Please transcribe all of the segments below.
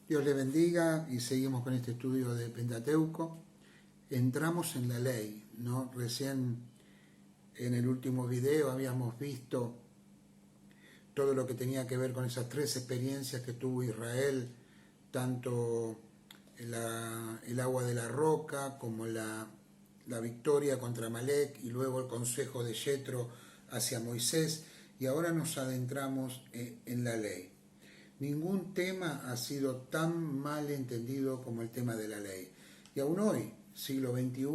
Dios le bendiga y seguimos con este estudio de Pentateuco. Entramos en la ley, ¿no? Recién en el último video habíamos visto todo lo que tenía que ver con esas tres experiencias que tuvo Israel, tanto el agua de la roca como la victoria contra Amalek y luego el consejo de Yetro hacia Moisés, y ahora nos adentramos en la ley. Ningún tema ha sido tan mal entendido como el tema de la ley. Y aún hoy, siglo XXI,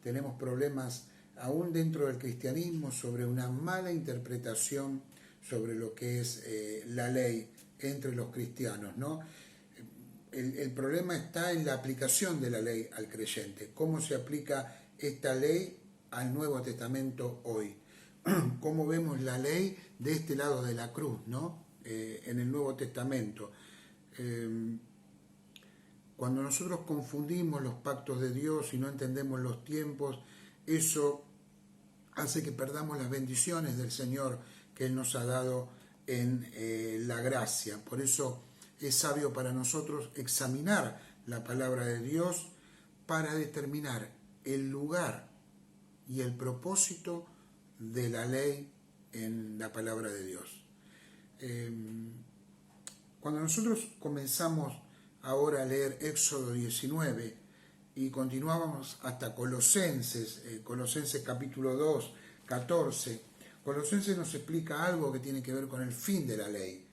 tenemos problemas aún dentro del cristianismo sobre una mala interpretación sobre lo que es la ley entre los cristianos, ¿no? El problema está en la aplicación de la ley al creyente. ¿Cómo se aplica esta ley al Nuevo Testamento hoy? ¿Cómo vemos la ley de este lado de la cruz, ¿no? En el Nuevo Testamento? Cuando nosotros confundimos los pactos de Dios y no entendemos los tiempos, eso hace que perdamos las bendiciones del Señor que Él nos ha dado en la gracia. Por eso es sabio para nosotros examinar la palabra de Dios para determinar el lugar y el propósito de la ley en la palabra de Dios. Cuando nosotros comenzamos ahora a leer Éxodo 19 y continuábamos hasta Colosenses, Colosenses capítulo 2, 14, Colosenses nos explica algo que tiene que ver con el fin de la ley,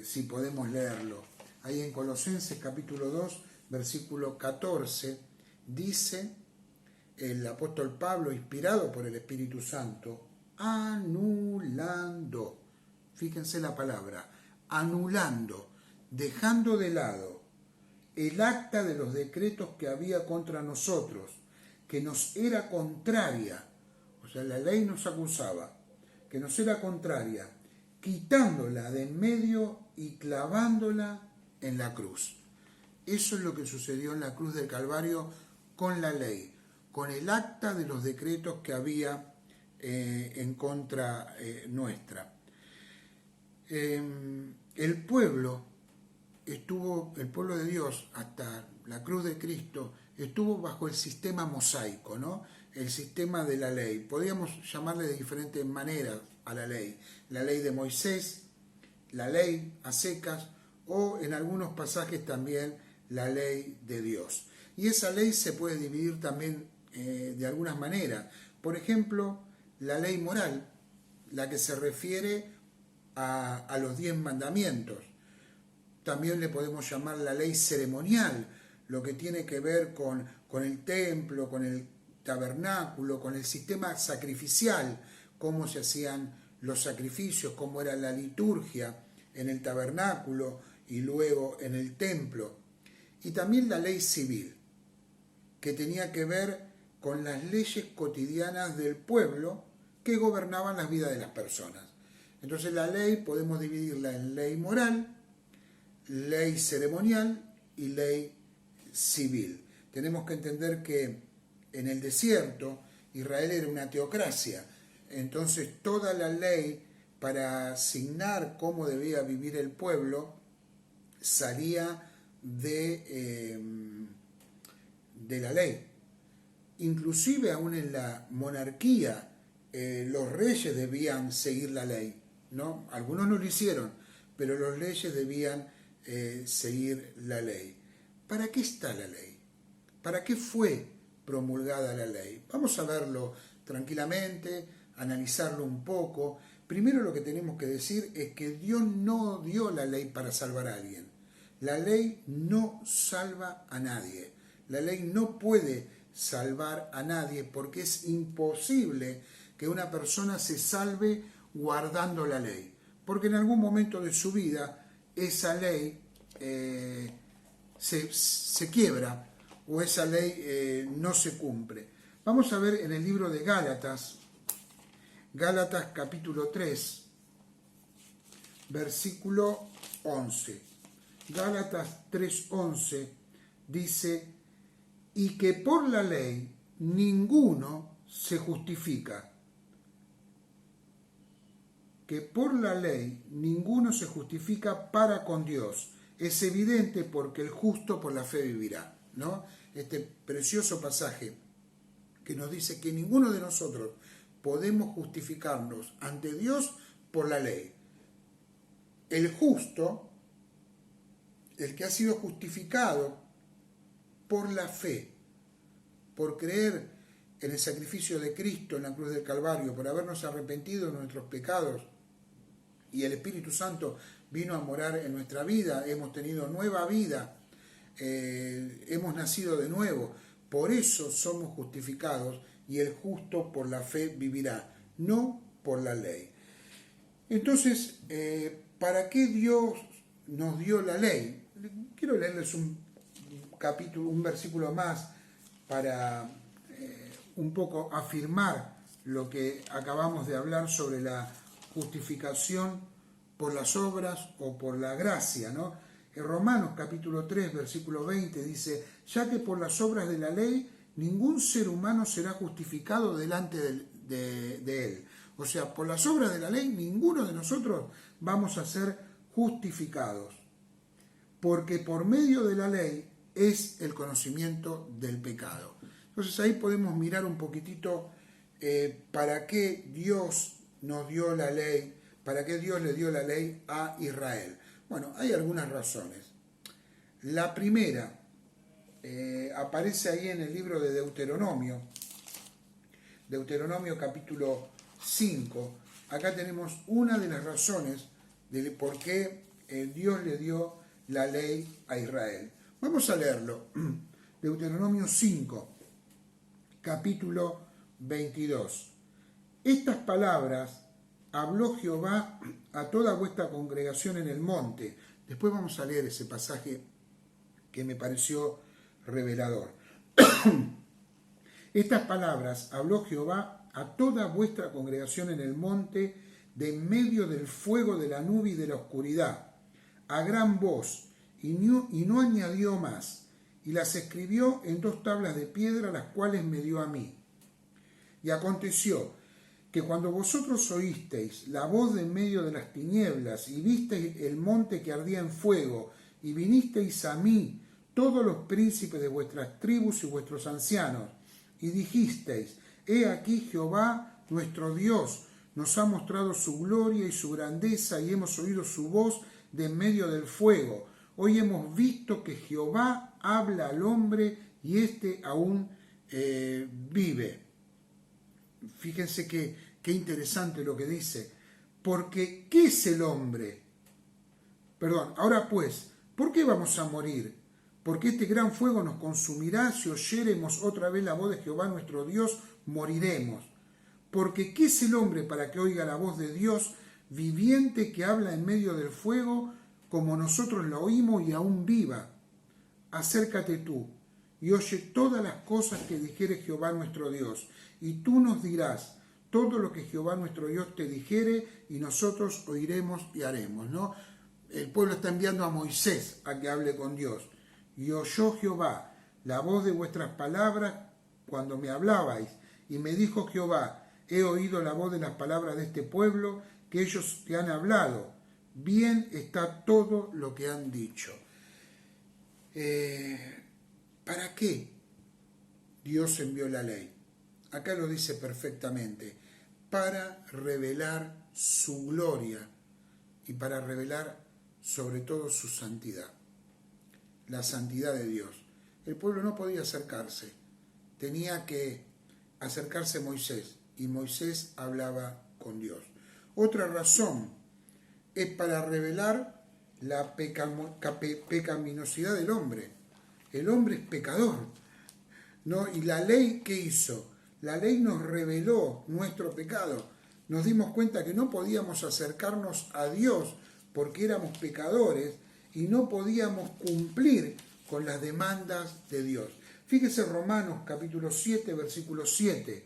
si podemos leerlo. Ahí en Colosenses capítulo 2, versículo 14, dice el apóstol Pablo, inspirado por el Espíritu Santo, anulando, fíjense la palabra, anulando, dejando de lado el acta de los decretos que había contra nosotros, que nos era contraria, o sea, la ley nos acusaba, que nos era contraria, quitándola de en medio y clavándola en la cruz. Eso es lo que sucedió en la cruz del Calvario con la ley, con el acta de los decretos que había en contra nuestra. El pueblo de Dios, hasta la cruz de Cristo, estuvo bajo el sistema mosaico, ¿no? El sistema de la ley. Podríamos llamarle de diferentes maneras a la ley. La ley de Moisés, la ley a secas, o en algunos pasajes también la ley de Dios. Y esa ley se puede dividir también de algunas maneras. Por ejemplo, la ley moral, la que se refiere a los 10 mandamientos. También le podemos llamar la ley ceremonial, lo que tiene que ver con el templo, con el tabernáculo, con el sistema sacrificial, cómo se hacían los sacrificios, cómo era la liturgia en el tabernáculo y luego en el templo. Y también la ley civil, que tenía que ver con las leyes cotidianas del pueblo que gobernaban las vidas de las personas. Entonces la ley podemos dividirla en ley moral, ley ceremonial y ley civil. Tenemos que entender que en el desierto Israel era una teocracia, entonces toda la ley para asignar cómo debía vivir el pueblo salía de la ley. Inclusive aún en la monarquía los reyes debían seguir la ley, ¿no? Algunos no lo hicieron, pero los reyes debían seguir la ley. ¿Para qué está la ley? ¿Para qué fue promulgada la ley? Vamos a verlo tranquilamente, analizarlo un poco. Primero lo que tenemos que decir es que Dios no dio la ley para salvar a alguien. La ley no salva a nadie. La ley no puede salvar a nadie porque es imposible que una persona se salve guardando la ley. Porque en algún momento de su vida esa ley se quiebra o esa ley no se cumple. Vamos a ver en el libro de Gálatas, Gálatas capítulo 3, versículo 11. Gálatas 3:11 dice, y que por la ley ninguno se justifica. Que por la ley ninguno se justifica para con Dios, es evidente porque el justo por la fe vivirá, ¿no? Este precioso pasaje que nos dice que ninguno de nosotros podemos justificarnos ante Dios por la ley. El justo, el que ha sido justificado por la fe, por creer en el sacrificio de Cristo en la cruz del Calvario, por habernos arrepentido de nuestros pecados, y el Espíritu Santo vino a morar en nuestra vida, hemos tenido nueva vida, hemos nacido de nuevo, por eso somos justificados, y el justo por la fe vivirá, no por la ley. Entonces, ¿para qué Dios nos dio la ley? Quiero leerles un versículo más para un poco afirmar lo que acabamos de hablar sobre la justificación por las obras o por la gracia, ¿no? En Romanos capítulo 3, versículo 20 dice, ya que por las obras de la ley ningún ser humano será justificado delante de él. O sea, por las obras de la ley ninguno de nosotros vamos a ser justificados, porque por medio de la ley es el conocimiento del pecado. Entonces ahí podemos mirar un poquitito para qué Dios nos dio la ley, para qué Dios le dio la ley a Israel. Bueno, hay algunas razones. La primera aparece ahí en el libro de Deuteronomio capítulo 5. Acá tenemos una de las razones de por qué Dios le dio la ley a Israel. Vamos a leerlo. Deuteronomio 5, capítulo 22. Estas palabras habló Jehová a toda vuestra congregación en el monte. Después vamos a leer ese pasaje que me pareció revelador. Estas palabras habló Jehová a toda vuestra congregación en el monte, de en medio del fuego de la nube y de la oscuridad, a gran voz, y no añadió más, y las escribió en 2 tablas de piedra, las cuales me dio a mí. Y aconteció que cuando vosotros oísteis la voz de en medio de las tinieblas, y visteis el monte que ardía en fuego, y vinisteis a mí, todos los príncipes de vuestras tribus y vuestros ancianos, y dijisteis, he aquí Jehová nuestro Dios nos ha mostrado su gloria y su grandeza, y hemos oído su voz de en medio del fuego. Hoy hemos visto que Jehová habla al hombre, y éste aún vive. Fíjense qué interesante lo que dice. Porque, ¿qué es el hombre? Perdón, ahora pues, ¿por qué vamos a morir? Porque este gran fuego nos consumirá, si oyéremos otra vez la voz de Jehová nuestro Dios, moriremos. Porque ¿qué es el hombre para que oiga la voz de Dios, viviente que habla en medio del fuego, como nosotros la oímos y aún viva? Acércate tú y oye todas las cosas que dijere Jehová nuestro Dios, y tú nos dirás todo lo que Jehová nuestro Dios te dijere, y nosotros oiremos y haremos, ¿no? El pueblo está enviando a Moisés a que hable con Dios. Y oyó Jehová la voz de vuestras palabras cuando me hablabais, y me dijo Jehová, he oído la voz de las palabras de este pueblo, que ellos te han hablado. Bien está todo lo que han dicho. ¿Para qué Dios envió la ley? Acá lo dice perfectamente. Para revelar su gloria y para revelar sobre todo su santidad. La santidad de Dios. El pueblo no podía acercarse. Tenía que acercarse a Moisés, y Moisés hablaba con Dios. Otra razón es para revelar la pecaminosidad del hombre. El hombre es pecador, ¿no? Y la ley, ¿qué hizo? La ley nos reveló nuestro pecado. Nos dimos cuenta que no podíamos acercarnos a Dios porque éramos pecadores y no podíamos cumplir con las demandas de Dios. Fíjese Romanos capítulo 7, versículo 7.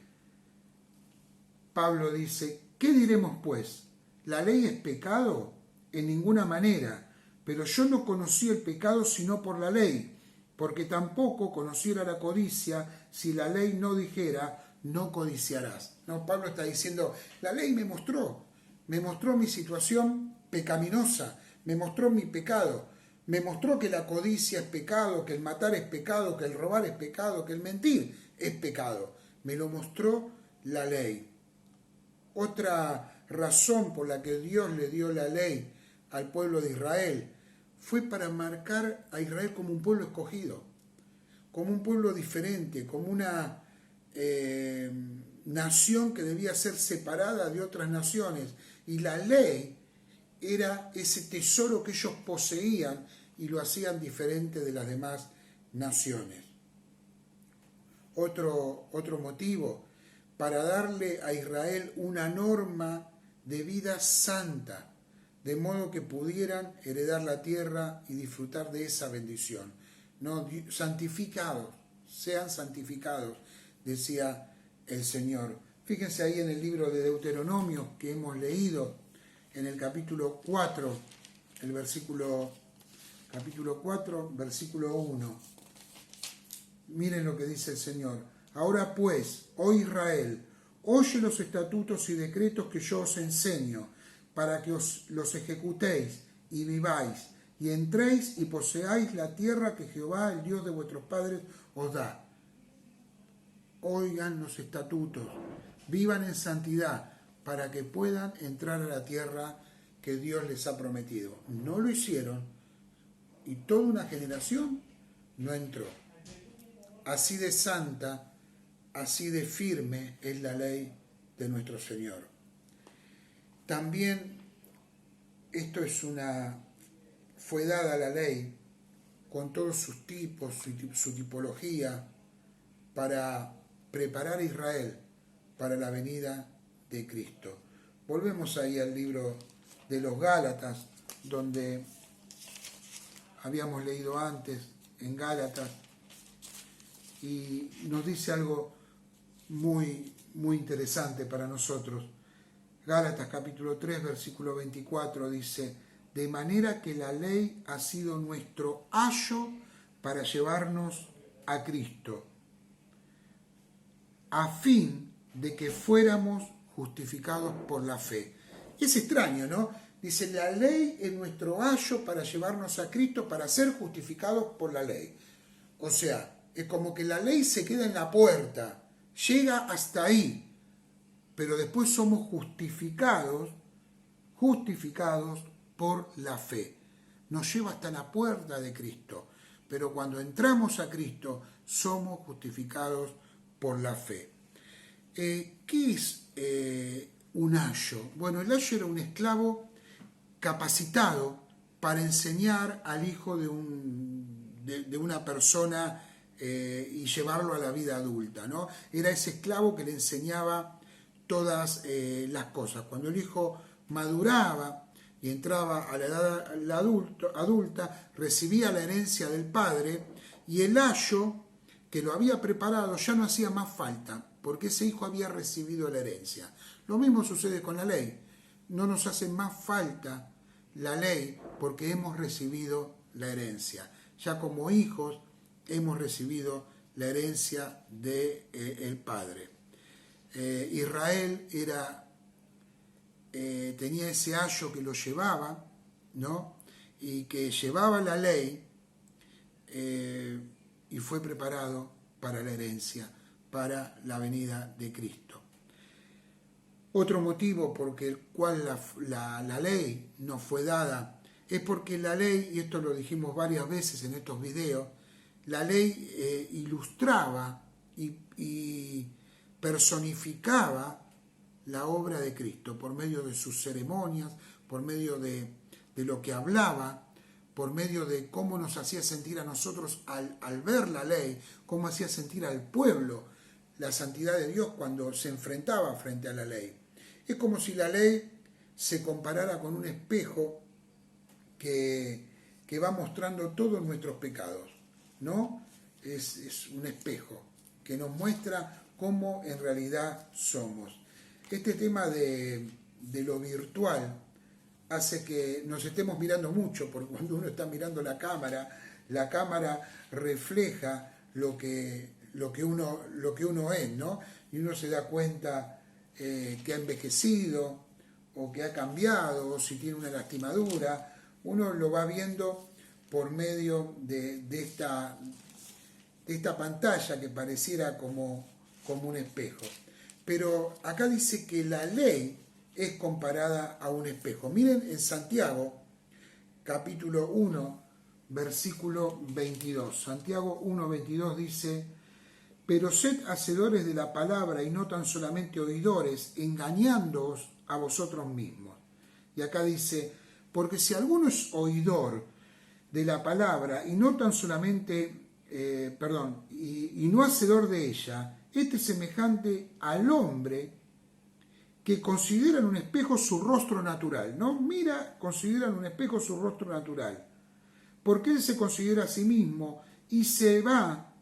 Pablo dice, ¿qué diremos pues? ¿La ley es pecado? En ninguna manera, pero yo no conocí el pecado sino por la ley, porque tampoco conociera la codicia si la ley no dijera, no codiciarás. No, Pablo está diciendo, la ley me mostró mi situación pecaminosa, me mostró mi pecado, Me mostró que la codicia es pecado, que el matar es pecado, que el robar es pecado, que el mentir es pecado. Me lo mostró la ley. Otra razón por la que Dios le dio la ley al pueblo de Israel fue para marcar a Israel como un pueblo escogido, como un pueblo diferente, como una nación que debía ser separada de otras naciones. Y la ley era ese tesoro que ellos poseían y lo hacían diferente de las demás naciones. Otro motivo, para darle a Israel una norma de vida santa, de modo que pudieran heredar la tierra y disfrutar de esa bendición. No, santificados, sean santificados, decía el Señor. Fíjense ahí en el libro de Deuteronomio que hemos leído, en el capítulo 4, capítulo 4, versículo 1. Miren lo que dice el Señor. Ahora pues, oh Israel, oye los estatutos y decretos que yo os enseño, para que os los ejecutéis y viváis, y entréis y poseáis la tierra que Jehová, el Dios de vuestros padres, os da. Oigan los estatutos, vivan en santidad, para que puedan entrar a la tierra que Dios les ha prometido. No lo hicieron, y toda una generación no entró. Así de santa, así de firme es la ley de nuestro Señor. También fue dada la ley con todos sus tipos, su tipología, para preparar a Israel para la venida de Cristo. Volvemos ahí al libro de los Gálatas, donde habíamos leído antes, en Gálatas, y nos dice algo muy, muy interesante para nosotros. Gálatas capítulo 3, versículo 24 dice: de manera que la ley ha sido nuestro ayo para llevarnos a Cristo, a fin de que fuéramos justificados por la fe. Y es extraño, ¿no? Dice, la ley es nuestro ayo para llevarnos a Cristo, para ser justificados por la ley. O sea, es como que la ley se queda en la puerta, llega hasta ahí, pero después somos justificados por la fe. Nos lleva hasta la puerta de Cristo, pero cuando entramos a Cristo somos justificados por la fe. ¿Qué es un ayo? Bueno, el ayo era un esclavo capacitado para enseñar al hijo de una persona y llevarlo a la vida adulta, ¿no? Era ese esclavo que le enseñaba todas las cosas. Cuando el hijo maduraba y entraba a la edad adulta, recibía la herencia del padre, y el ayo que lo había preparado ya no hacía más falta, porque ese hijo había recibido la herencia. Lo mismo sucede con la ley. No nos hace más falta la ley porque hemos recibido la herencia. Ya como hijos hemos recibido la herencia del Padre. Israel tenía ese ayo que lo llevaba, ¿no? Y que llevaba la ley y fue preparado para la herencia, para la venida de Cristo. Otro motivo por el cual la ley nos fue dada es porque la ley, y esto lo dijimos varias veces en estos videos, la ley ilustraba y personificaba la obra de Cristo por medio de sus ceremonias, por medio de lo que hablaba, por medio de cómo nos hacía sentir a nosotros al ver la ley, cómo hacía sentir al pueblo la santidad de Dios cuando se enfrentaba frente a la ley. Es como si la ley se comparara con un espejo que va mostrando todos nuestros pecados, ¿no? Es un espejo que nos muestra cómo en realidad somos. Este tema de lo virtual hace que nos estemos mirando mucho, porque cuando uno está mirando la cámara refleja lo que uno es, ¿no? Y uno se da cuenta que ha envejecido, o que ha cambiado, o si tiene una lastimadura. Uno lo va viendo por medio de esta pantalla que pareciera como un espejo. Pero acá dice que la ley es comparada a un espejo. Miren en Santiago, capítulo 1, versículo 22. Santiago 1, 22 dice: pero sed hacedores de la palabra y no tan solamente oidores, engañándoos a vosotros mismos. Y acá dice: porque si alguno es oidor de la palabra y no tan solamente, y no hacedor de ella, este es semejante al hombre que considera en un espejo su rostro natural, ¿no? Considera en un espejo su rostro natural, porque él se considera a sí mismo y se va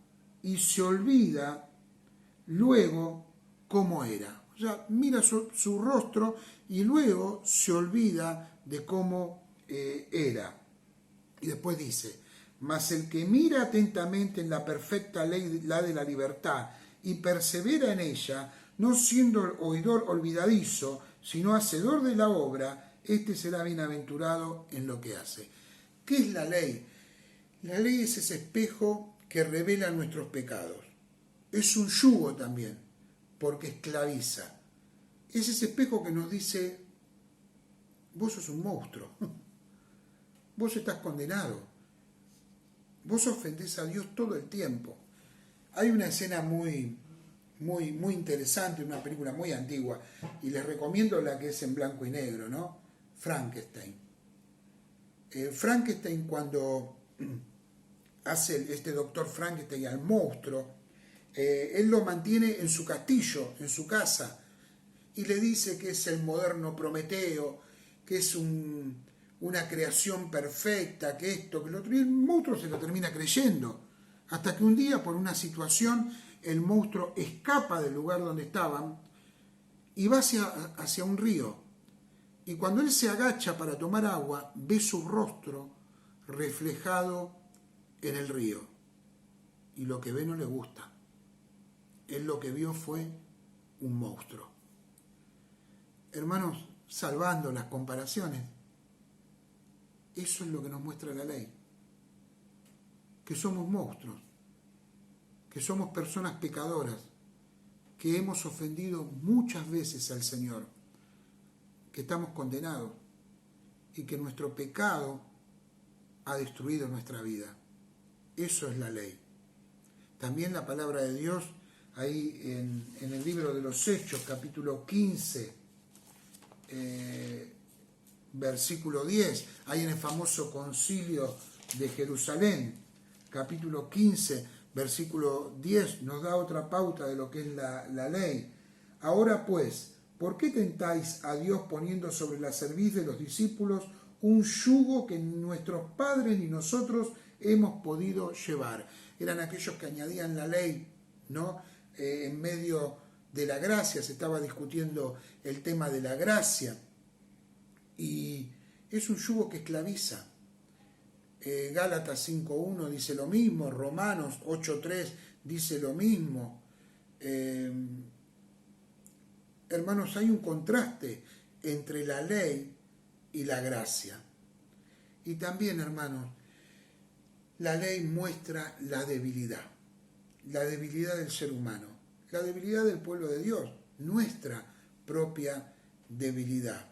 y se olvida luego cómo era. O sea, mira su rostro y luego se olvida de cómo era. Y después dice: mas el que mira atentamente en la perfecta ley, la de la libertad, y persevera en ella, no siendo oidor olvidadizo, sino hacedor de la obra, este será bienaventurado en lo que hace. ¿Qué es la ley? La ley es ese espejo que revela nuestros pecados. Es un yugo también, porque esclaviza. Es ese espejo que nos dice: vos sos un monstruo, vos estás condenado, vos ofendés a Dios todo el tiempo. Hay una escena muy interesante, una película muy antigua, y les recomiendo la que es en blanco y negro, ¿no? Frankenstein. Frankenstein, cuando hace este doctor Frankenstein al monstruo, él lo mantiene en su castillo, en su casa, y le dice que es el moderno Prometeo, que es una creación perfecta, que esto, que lo otro, y el monstruo se lo termina creyendo, hasta que un día, por una situación, el monstruo escapa del lugar donde estaban y va hacia un río. Y cuando él se agacha para tomar agua, ve su rostro reflejado en el río. Y lo que ve no le gusta. Él lo que vio fue un monstruo. Hermanos, salvando las comparaciones, eso es lo que nos muestra la ley. Que somos monstruos, que somos personas pecadoras, que hemos ofendido muchas veces al Señor, que estamos condenados y que nuestro pecado ha destruido nuestra vida. Eso es la ley. También la palabra de Dios, ahí en el libro de los Hechos, capítulo 15, versículo 10, ahí en el famoso concilio de Jerusalén, capítulo 15, versículo 10, nos da otra pauta de lo que es la ley. Ahora pues, ¿por qué tentáis a Dios poniendo sobre la cerviz de los discípulos un yugo que ni nuestros padres ni nosotros hemos podido llevar? Eran aquellos que añadían la ley, ¿no? En medio de la gracia, se estaba discutiendo el tema de la gracia, y es un yugo que esclaviza. Gálatas 5.1 dice lo mismo, Romanos 8.3 dice lo mismo. Hermanos, hay un contraste entre la ley y la gracia. Y también, hermanos, la ley muestra la debilidad del ser humano, la debilidad del pueblo de Dios, nuestra propia debilidad.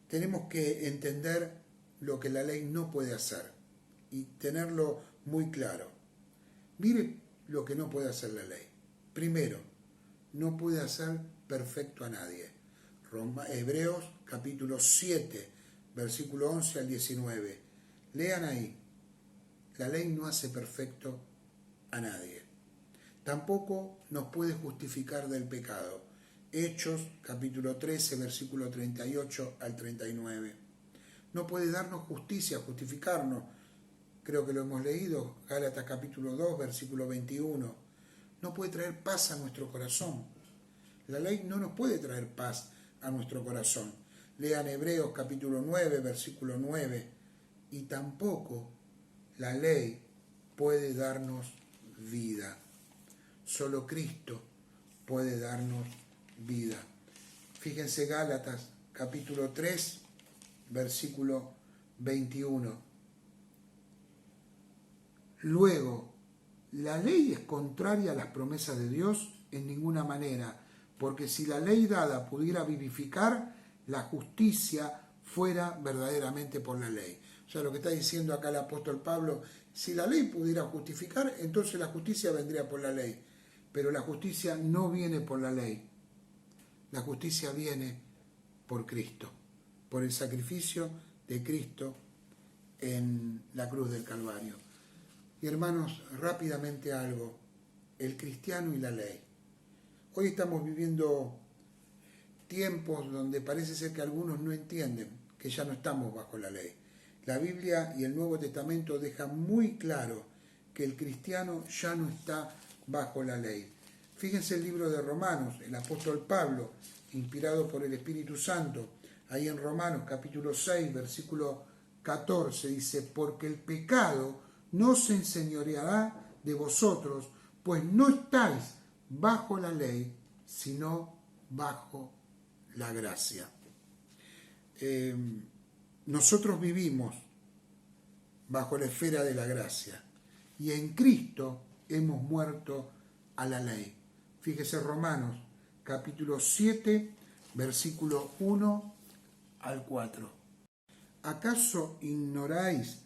Tenemos que entender lo que la ley no puede hacer y tenerlo muy claro. Mire lo que no puede hacer la ley. Primero, no puede hacer perfecto a nadie. Hebreos capítulo 7, versículo 11 al 19. Lean ahí. La ley no hace perfecto a nadie. Tampoco nos puede justificar del pecado. Hechos capítulo 13, versículo 38 al 39. No puede darnos justicia, justificarnos. Creo que lo hemos leído, Gálatas capítulo 2, versículo 21. No puede traer paz a nuestro corazón. La ley no nos puede traer paz a nuestro corazón. Lean Hebreos capítulo 9, versículo 9. Y tampoco la ley puede darnos vida. Solo Cristo puede darnos vida. Fíjense Gálatas capítulo 3, versículo 21. Luego, ¿la ley es contraria a las promesas de Dios? En ninguna manera, porque si la ley dada pudiera vivificar, la justicia fuera verdaderamente por la ley. O sea, lo que está diciendo acá el apóstol Pablo, si la ley pudiera justificar, entonces la justicia vendría por la ley. Pero la justicia no viene por la ley. La justicia viene por Cristo, por el sacrificio de Cristo en la cruz del Calvario. Y hermanos, rápidamente algo, el cristiano y la ley. Hoy estamos viviendo tiempos donde parece ser que algunos no entienden que ya no estamos bajo la ley. La Biblia y el Nuevo Testamento dejan muy claro que el cristiano ya no está bajo la ley. Fíjense el libro de Romanos, el apóstol Pablo, inspirado por el Espíritu Santo, ahí en Romanos capítulo 6, versículo 14, dice, porque el pecado no se enseñoreará de vosotros, pues no estáis bajo la ley, sino bajo la gracia. Nosotros vivimos bajo la esfera de la gracia y en Cristo hemos muerto a la ley. Fíjese Romanos capítulo 7, versículo 1 al 4. ¿Acaso ignoráis,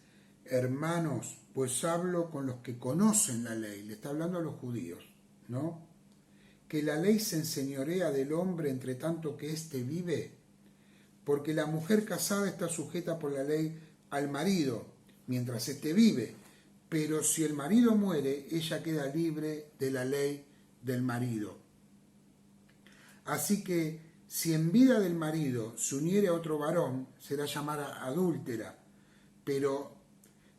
hermanos, pues hablo con los que conocen la ley? Le está hablando a los judíos, ¿no? Que la ley se enseñorea del hombre entre tanto que éste vive, porque la mujer casada está sujeta por la ley al marido, mientras éste vive, pero si el marido muere, ella queda libre de la ley del marido. Así que si en vida del marido se uniere a otro varón, será llamada adúltera, pero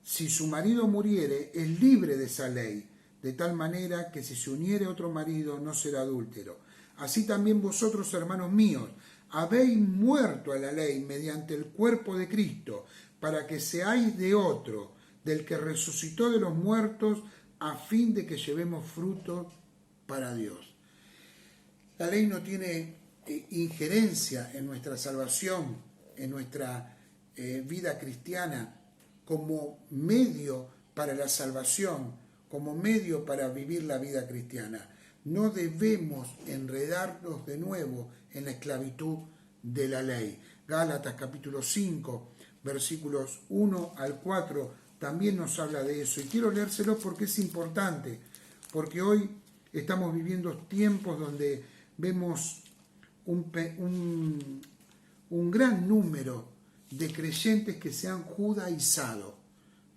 si su marido muriere, es libre de esa ley, de tal manera que si se uniere a otro marido no será adúltero. Así también vosotros, hermanos míos, habéis muerto a la ley mediante el cuerpo de Cristo, para que seáis de otro, del que resucitó de los muertos, a fin de que llevemos fruto para Dios. La ley no tiene injerencia en nuestra salvación, en nuestra vida cristiana, como medio para la salvación, como medio para vivir la vida cristiana. No debemos enredarnos de nuevo en la esclavitud de la ley. Gálatas capítulo 5, versículos 1 al 4, también nos habla de eso. Y quiero leérselo porque es importante, porque hoy estamos viviendo tiempos donde vemos un gran número de creyentes que se han judaizado,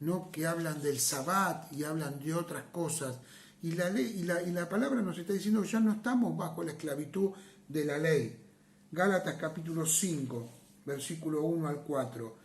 ¿no? Que hablan del Sabbat y hablan de otras cosas. Y la ley y la palabra nos está diciendo que ya no estamos bajo la esclavitud de la ley. Gálatas capítulo 5, versículo 1 al 4.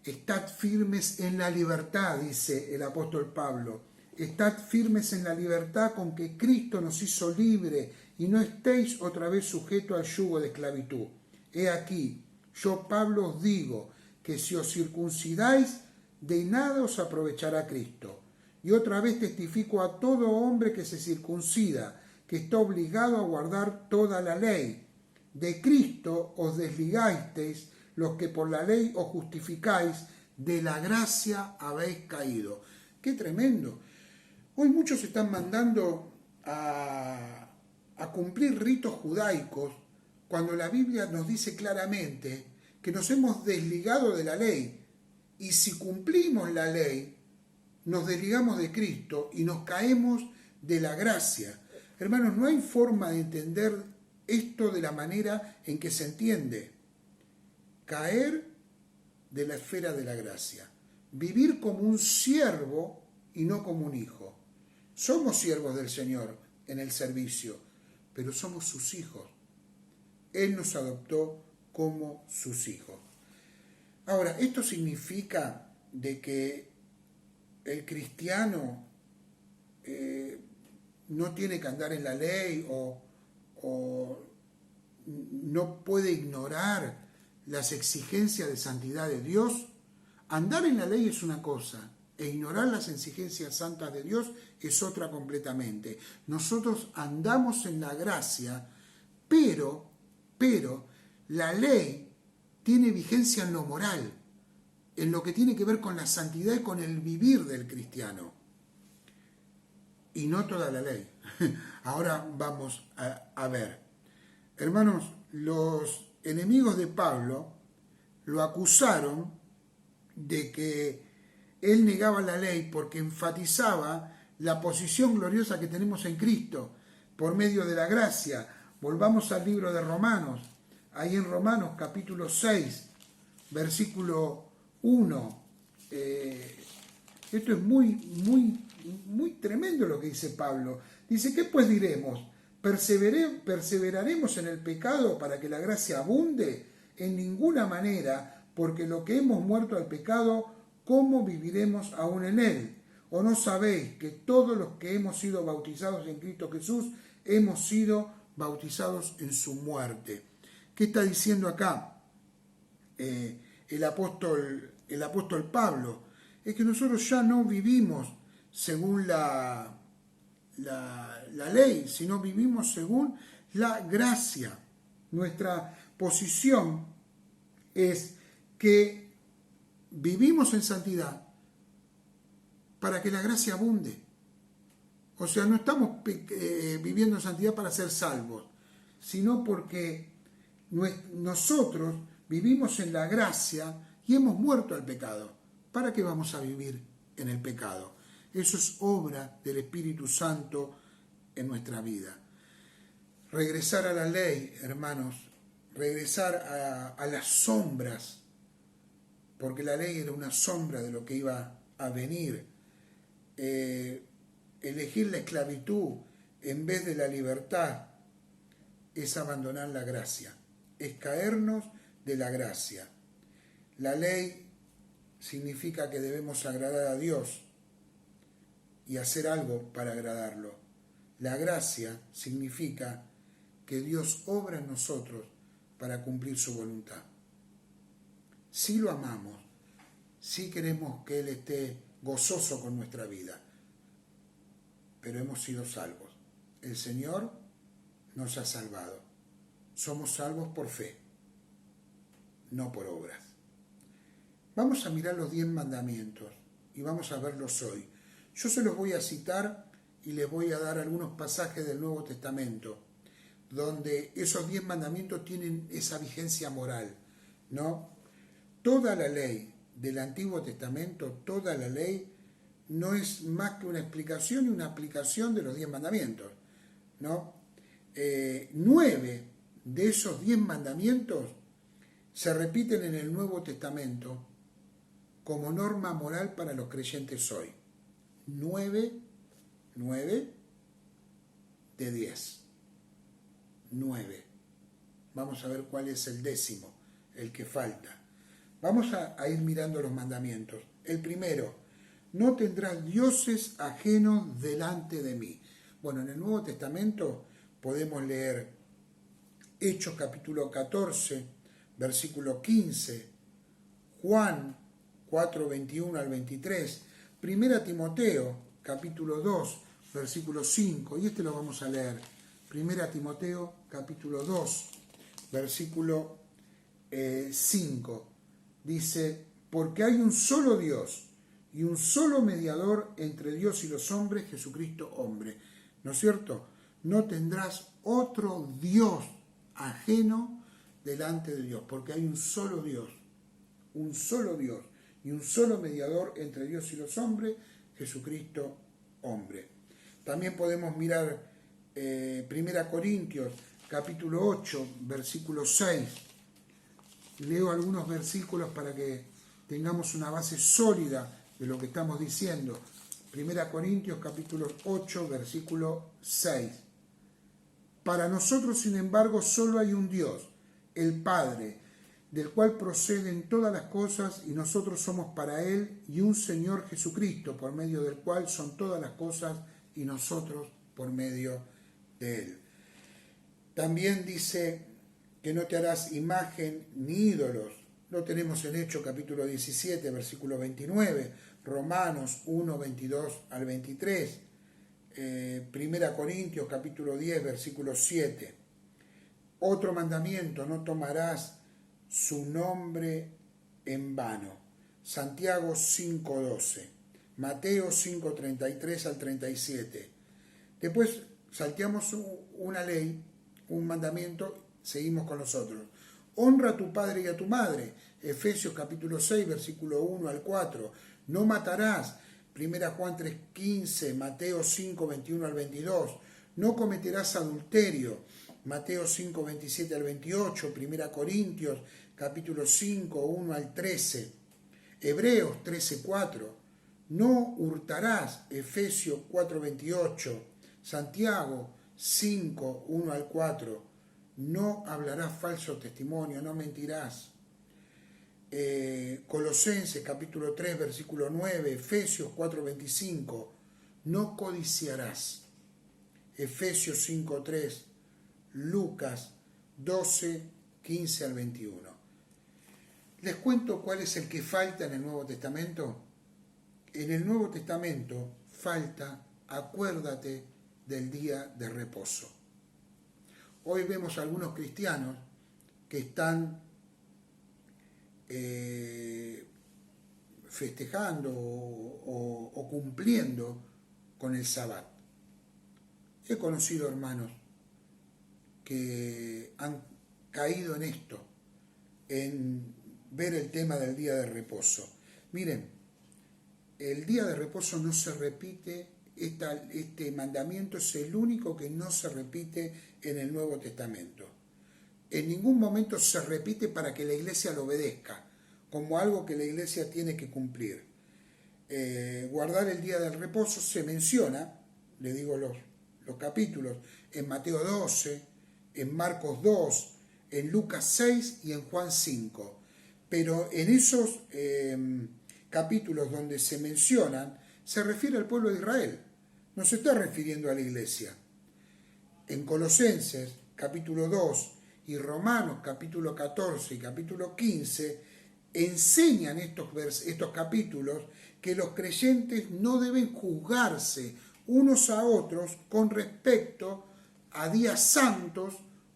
Estad firmes en la libertad, dice el apóstol Pablo. Estad firmes en la libertad con que Cristo nos hizo libre y no estéis otra vez sujetos al yugo de esclavitud. He aquí, yo Pablo os digo que si os circuncidáis, de nada os aprovechará Cristo. Y otra vez testifico a todo hombre que se circuncida, que está obligado a guardar toda la ley. De Cristo os desligasteis, los que por la ley os justificáis, de la gracia habéis caído. ¡Qué tremendo! Hoy muchos están mandando a cumplir ritos judaicos cuando la Biblia nos dice claramente que nos hemos desligado de la ley. Y si cumplimos la ley, nos desligamos de Cristo y nos caemos de la gracia. Hermanos, no hay forma de entender esto de la manera en que se entiende. Caer de la esfera de la gracia. Vivir como un siervo y no como un hijo. Somos siervos del Señor en el servicio, pero somos sus hijos. Él nos adoptó como sus hijos. Ahora, esto significa de que el cristiano no tiene que andar en la ley o no puede ignorar las exigencias de santidad de Dios. Andar en la ley es una cosa e ignorar las exigencias santas de Dios es otra completamente. Nosotros andamos en la gracia, pero la ley tiene vigencia en lo moral, en lo que tiene que ver con la santidad y con el vivir del cristiano. y no toda la ley. Ahora vamos a ver. Hermanos, los enemigos de Pablo lo acusaron de que él negaba la ley porque enfatizaba la posición gloriosa que tenemos en Cristo por medio de la gracia. Volvamos al libro de Romanos. Ahí en Romanos capítulo 6, versículo 1. Esto es muy tremendo lo que dice Pablo. Dice, ¿qué pues diremos? ¿Perseveraremos en el pecado para que la gracia abunde? En ninguna manera, porque lo que hemos muerto al pecado, ¿cómo viviremos aún en él? ¿O no sabéis que todos los que hemos sido bautizados en Cristo Jesús, hemos sido bautizados en su muerte? ¿Qué está diciendo acá el apóstol Pablo? Es que nosotros ya no vivimos según la ley, sino vivimos según la gracia. Nuestra posición es que vivimos en santidad para que la gracia abunde. O sea, no estamos viviendo en santidad para ser salvos, sino porque nosotros vivimos en la gracia y hemos muerto al pecado. ¿Para qué vamos a vivir en el pecado? Eso es obra del Espíritu Santo en nuestra vida. Regresar a la ley, hermanos, regresar a las sombras, porque la ley era una sombra de lo que iba a venir. Elegir la esclavitud en vez de la libertad es abandonar la gracia, es caernos de la gracia. La ley significa que debemos agradar a Dios y hacer algo para agradarlo. La gracia significa que Dios obra en nosotros para cumplir su voluntad. Si lo amamos, si queremos que Él esté gozoso con nuestra vida, pero hemos sido salvos. El Señor nos ha salvado. Somos salvos por fe, no por obras. Vamos a mirar los 10 mandamientos y vamos a verlos hoy. Yo se los voy a citar y les voy a dar algunos pasajes del Nuevo Testamento donde esos 10 mandamientos tienen esa vigencia moral, ¿no? Toda la ley del Antiguo Testamento, toda la ley, no es más que una explicación y una aplicación de los 10 mandamientos, ¿no? 9 de esos 10 mandamientos se repiten en el Nuevo Testamento como norma moral para los creyentes hoy. 9 de 10. 9. Vamos a ver cuál es el 10º, el que falta. Vamos a ir mirando los mandamientos. El primero, no tendrás dioses ajenos delante de mí. Bueno, en el Nuevo Testamento podemos leer Hechos capítulo 14, versículo 15, Juan 4, 21 al 23, Primera Timoteo capítulo 2, versículo 5, y este lo vamos a leer. Primera Timoteo capítulo 2, versículo 5. Dice, porque hay un solo Dios y un solo mediador entre Dios y los hombres, Jesucristo hombre. ¿No es cierto? No tendrás otro Dios ajeno delante de Dios, porque hay un solo Dios y un solo mediador entre Dios y los hombres, Jesucristo hombre. También podemos mirar 1 Corintios capítulo 8, versículo 6. Leo algunos versículos para que tengamos una base sólida de lo que estamos diciendo. 1 Corintios capítulo 8, versículo 6. Para nosotros, sin embargo, solo hay un Dios, el Padre, del cual proceden todas las cosas y nosotros somos para Él, y un Señor Jesucristo, por medio del cual son todas las cosas y nosotros por medio de Él. También dice que no te harás imagen ni ídolos. Lo tenemos en Hechos capítulo 17, versículo 29, Romanos 1, 22 al 23, 1 Corintios capítulo 10, versículo 7. Otro mandamiento, no tomarás su nombre en vano. Santiago 5, 12, Mateo 5, 33 al 37, Después salteamos una ley, un mandamiento, seguimos con los otros. Honra a tu padre y a tu madre. Efesios capítulo 6, versículo 1 al 4. No matarás. 1 Juan 3:15, Mateo 5, 21 al 22. No cometerás adulterio. Mateo 5, 27 al 28. 1 Corintios capítulo 5, 1 al 13. Hebreos 13, 4. No hurtarás. Efesios 4, 28. Santiago 5, 1 al 4. No hablarás falso testimonio, no mentirás. Colosenses capítulo 3, versículo 9, Efesios 4, 25, no codiciarás. Efesios 5, 3, Lucas 12, 15 al 21. ¿Les cuento cuál es el que falta en el Nuevo Testamento? En el Nuevo Testamento falta, acuérdate del día de reposo. Hoy vemos a algunos cristianos que están festejando o cumpliendo con el Sabbat. He conocido hermanos que han caído en esto, en ver el tema del día de reposo. Miren, el día de reposo no se repite, este mandamiento es el único que no se repite en el Nuevo Testamento. En ningún momento se repite para que la iglesia lo obedezca, como algo que la iglesia tiene que cumplir. Guardar el día del reposo se menciona, le digo los capítulos, en Mateo 12, en Marcos 2, en Lucas 6 y en Juan 5. Pero en esos capítulos donde se mencionan, se refiere al pueblo de Israel, no se está refiriendo a la iglesia. En Colosenses capítulo 2 y Romanos capítulo 14 y capítulo 15 enseñan estos capítulos que los creyentes no deben juzgarse unos a otros con respecto a días santos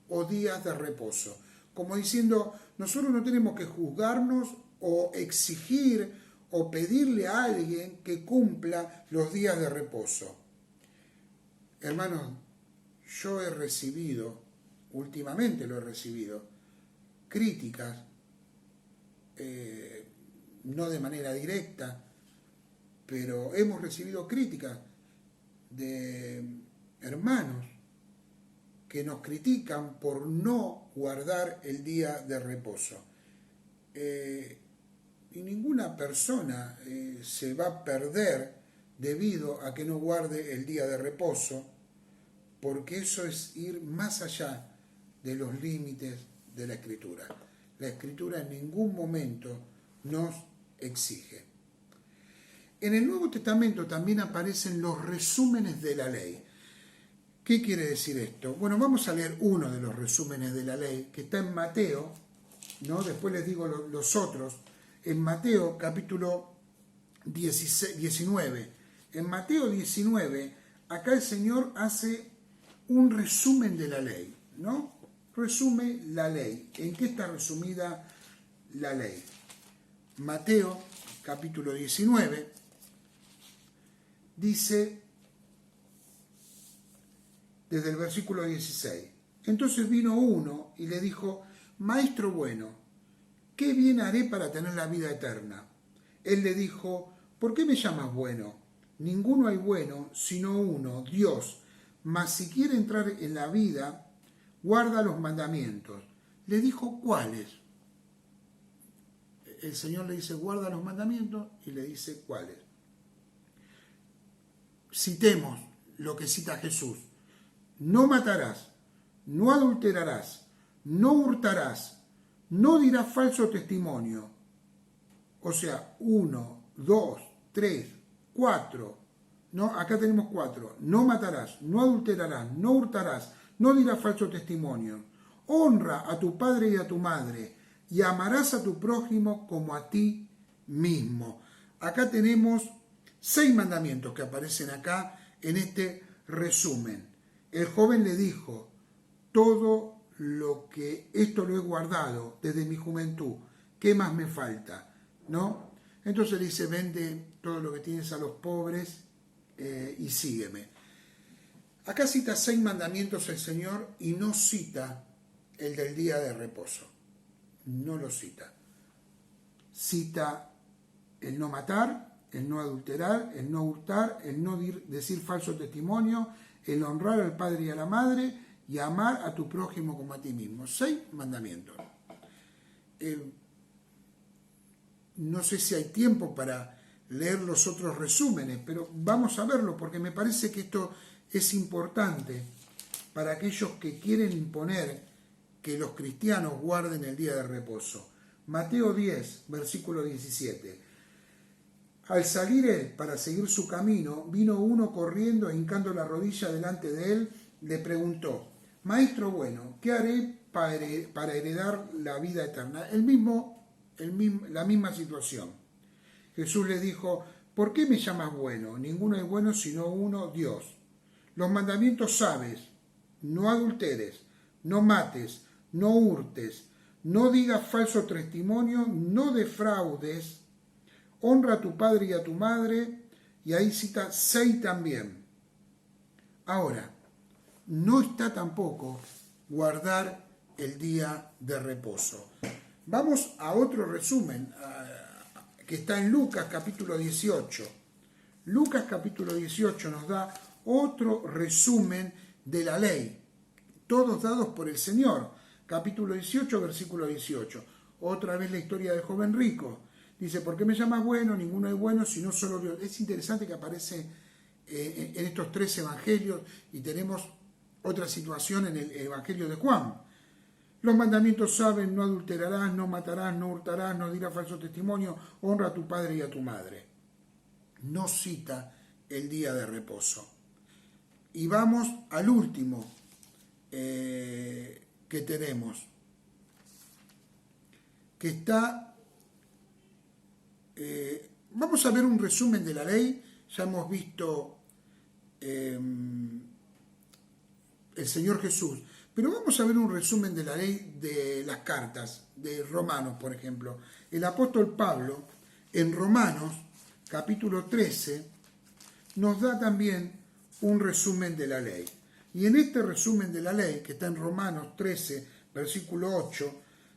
o días de reposo. Como diciendo, nosotros no tenemos que juzgarnos o exigir o pedirle a alguien que cumpla los días de reposo. Hermanos, yo he recibido, últimamente lo he recibido, críticas, no de manera directa, pero hemos recibido críticas de hermanos que nos critican por no guardar el día de reposo. Y ninguna persona se va a perder debido a que no guarde el día de reposo, porque eso es ir más allá de los límites de la Escritura. La Escritura en ningún momento nos exige. En el Nuevo Testamento también aparecen los resúmenes de la ley. ¿Qué quiere decir esto? Bueno, vamos a leer uno de los resúmenes de la ley, que está en Mateo, ¿no? Después les digo los otros. En Mateo capítulo 19. En Mateo 19, acá el Señor hace un resumen de la ley, ¿no? Resume la ley. ¿En qué está resumida la ley? Mateo capítulo 19 dice, desde el versículo 16, entonces vino uno y le dijo, Maestro bueno, ¿qué bien haré para tener la vida eterna? Él le dijo, ¿por qué me llamas bueno? Ninguno hay bueno, sino uno, Dios. Mas si quiere entrar en la vida, guarda los mandamientos. Le dijo, ¿cuáles? El Señor le dice, guarda los mandamientos, y le dice, ¿cuáles? Citemos lo que cita Jesús. No matarás, no adulterarás, no hurtarás, no dirás falso testimonio. O sea, 1, 2, 3, 4. ¿No? Acá tenemos 4. No matarás, no adulterarás, no hurtarás, no dirás falso testimonio. Honra a tu padre y a tu madre, y amarás a tu prójimo como a ti mismo. Acá tenemos 6 mandamientos que aparecen acá en este resumen. El joven le dijo, todo esto lo he guardado desde mi juventud, ¿qué más me falta? ¿No? Entonces le dice, vende todo lo que tienes a los pobres y sígueme. Acá cita 6 mandamientos el Señor y no cita el del día de reposo. No lo cita. Cita el no matar, el no adulterar, el no hurtar, el no decir falso testimonio, el honrar al padre y a la madre y amar a tu prójimo como a ti mismo. 6 mandamientos. No sé si hay tiempo para leer los otros resúmenes, pero vamos a verlo porque me parece que esto es importante para aquellos que quieren imponer que los cristianos guarden el día de reposo. Mateo 10, versículo 17. Al salir él para seguir su camino, vino uno corriendo e hincando la rodilla delante de él, le preguntó: Maestro bueno, ¿qué haré para heredar la vida eterna? La misma situación. Jesús le dijo: ¿por qué me llamas bueno? Ninguno es bueno sino uno, Dios. Los mandamientos sabes: no adulteres, no mates, no hurtes, no digas falso testimonio, no defraudes, honra a tu padre y a tu madre, y ahí cita 6 también. Ahora, no está tampoco guardar el día de reposo. Vamos a otro resumen que está en Lucas capítulo 18. Lucas capítulo 18 nos da otro resumen de la ley, todos dados por el Señor. Capítulo 18, versículo 18. Otra vez la historia del joven rico. Dice: ¿por qué me llamas bueno? Ninguno es bueno sino solo Dios. Es interesante que aparece en estos 3 evangelios, y tenemos otra situación en el evangelio de Juan. Los mandamientos saben: no adulterarás, no matarás, no hurtarás, no dirás falso testimonio, honra a tu padre y a tu madre. No cita el día de reposo. Y vamos al último que tenemos, que está... vamos a ver un resumen de la ley. Ya hemos visto el Señor Jesús, pero vamos a ver un resumen de la ley de las cartas de Romanos, por ejemplo. El apóstol Pablo, en Romanos, capítulo 13, nos da también un resumen de la ley. Y en este resumen de la ley, que está en Romanos 13, versículo 8,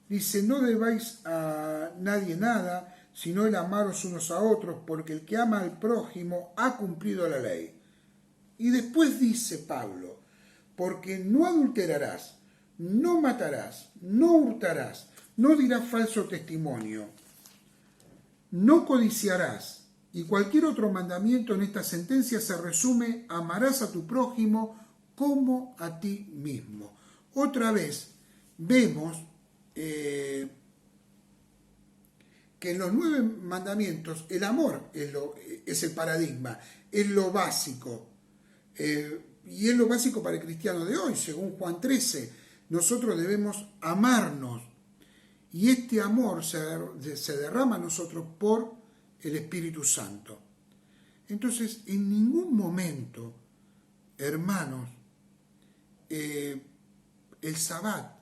dice: no debáis a nadie nada, sino el amaros unos a otros, porque el que ama al prójimo ha cumplido la ley. Y después dice Pablo: porque no adulterarás, no matarás, no hurtarás, no dirás falso testimonio, no codiciarás. Y cualquier otro mandamiento en esta sentencia se resume: amarás a tu prójimo como a ti mismo. Otra vez vemos que en los 9 mandamientos el amor es el paradigma, es lo básico. Y es lo básico para el cristiano de hoy. Según Juan 13, nosotros debemos amarnos. Y este amor se derrama a nosotros por el Espíritu Santo. Entonces, en ningún momento, hermanos, el Sabbat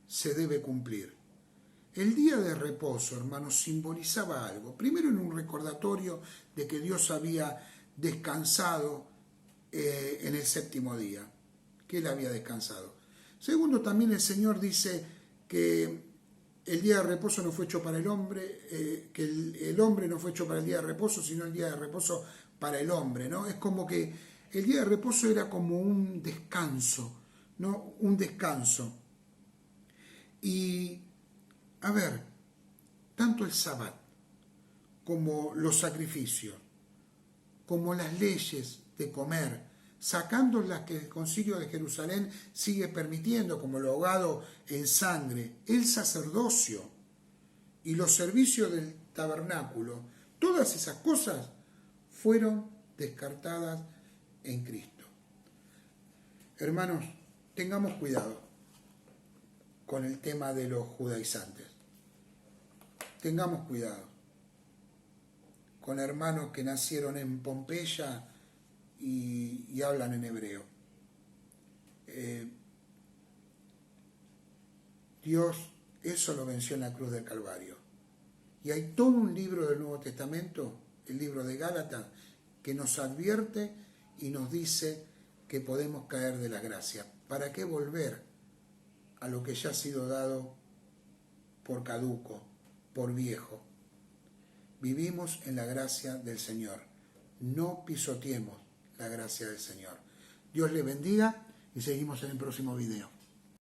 se debe cumplir. El día de reposo, hermanos, simbolizaba algo. Primero, en un recordatorio de que Dios había descansado en el 7º día, que Él había descansado. Segundo, también el Señor dice que el día de reposo no fue hecho para el hombre, que el hombre no fue hecho para el día de reposo, sino el día de reposo para el hombre, ¿no? Es como que el día de reposo era como un descanso, ¿no? Un descanso. Y, a ver, tanto el Sabbat como los sacrificios, como las leyes de comer, sacando las que el Concilio de Jerusalén sigue permitiendo, como el ahogado en sangre, el sacerdocio y los servicios del tabernáculo, todas esas cosas fueron descartadas en Cristo. Hermanos, tengamos cuidado con el tema de los judaizantes. Tengamos cuidado con hermanos que nacieron en Pompeya y hablan en hebreo. Dios eso lo venció en la cruz del Calvario. Y hay todo un libro del Nuevo Testamento, el libro de Gálatas, que nos advierte y nos dice que podemos caer de la gracia. ¿Para qué volver a lo que ya ha sido dado por caduco, por viejo? Vivimos en la gracia del Señor. No pisoteemos la gracia del Señor. Dios le bendiga y seguimos en el próximo video.